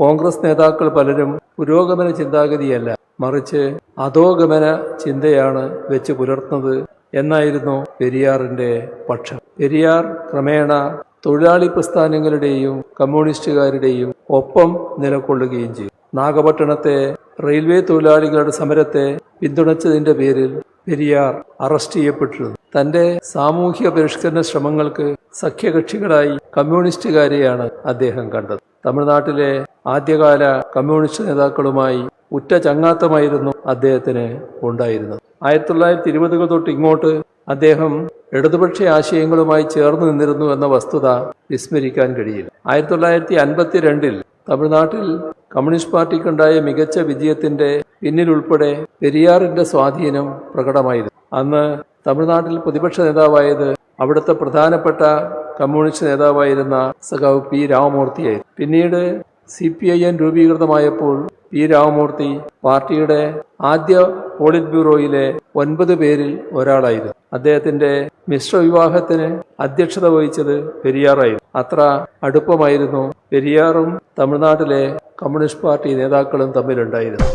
കോൺഗ്രസ് നേതാക്കൾ പലരും പുരോഗമന ചിന്താഗതിയല്ല, മറിച്ച് അധോഗമന ചിന്തയാണ് വെച്ച് പുലർത്തുന്നത് എന്നായിരുന്നു പെരിയാറിന്റെ പക്ഷം. പെരിയാർ ക്രമേണ തൊഴിലാളി പ്രസ്ഥാനങ്ങളുടെയും കമ്മ്യൂണിസ്റ്റുകാരുടെയും ഒപ്പം നിലകൊള്ളുകയും ചെയ്തു. നാഗപട്ടണത്തെ റെയിൽവേ തൊഴിലാളികളുടെ സമരത്തെ പിന്തുണച്ചതിന്റെ പേരിൽ പെരിയാർ അറസ്റ്റ് ചെയ്യപ്പെട്ടിരുന്നു. തന്റെ സാമൂഹ്യ പരിഷ്കരണ ശ്രമങ്ങൾക്ക് സഖ്യകക്ഷികളായി കമ്മ്യൂണിസ്റ്റുകാരെയാണ് അദ്ദേഹം കണ്ടത്. തമിഴ്നാട്ടിലെ ആദ്യകാല കമ്മ്യൂണിസ്റ്റ് നേതാക്കളുമായി ഉറ്റ ചങ്ങാത്തമായിരുന്നു അദ്ദേഹത്തിന് ഉണ്ടായിരുന്നത്. 1920 തൊട്ട് ഇങ്ങോട്ട് അദ്ദേഹം ഇടതുപക്ഷ ആശയങ്ങളുമായി ചേർന്ന് നിന്നിരുന്നു എന്ന വസ്തുത വിസ്മരിക്കാൻ കഴിയില്ല. 1952 തമിഴ്നാട്ടിൽ കമ്മ്യൂണിസ്റ്റ് പാർട്ടിക്കുണ്ടായ മികച്ച വിജയത്തിന്റെ പിന്നിലുൾപ്പെടെ പെരിയാറിന്റെ സ്വാധീനം പ്രകടമായിരുന്നു. അന്ന് തമിഴ്നാട്ടിൽ പ്രതിപക്ഷ നേതാവായത് അവിടുത്തെ പ്രധാനപ്പെട്ട കമ്മ്യൂണിസ്റ്റ് നേതാവായിരുന്ന സഖാവ് പി രാമമൂർത്തിയായിരുന്നു. പിന്നീട് CPIM രൂപീകൃതമായപ്പോൾ പി രാമമൂർത്തി പാർട്ടിയുടെ ആദ്യ പോളിറ്റ് ബ്യൂറോയിലെ 9 പേരിൽ ഒരാളായിരുന്നു. അദ്ദേഹത്തിന്റെ മിശ്ര വിവാഹത്തിന് അധ്യക്ഷത വഹിച്ചത് പെരിയാറായിരുന്നു. അത്ര അടുപ്പമായിരുന്നു പെരിയാറും തമിഴ്നാട്ടിലെ കമ്മ്യൂണിസ്റ്റ് പാർട്ടി നേതാക്കളും തമ്മിലുണ്ടായിരുന്നു.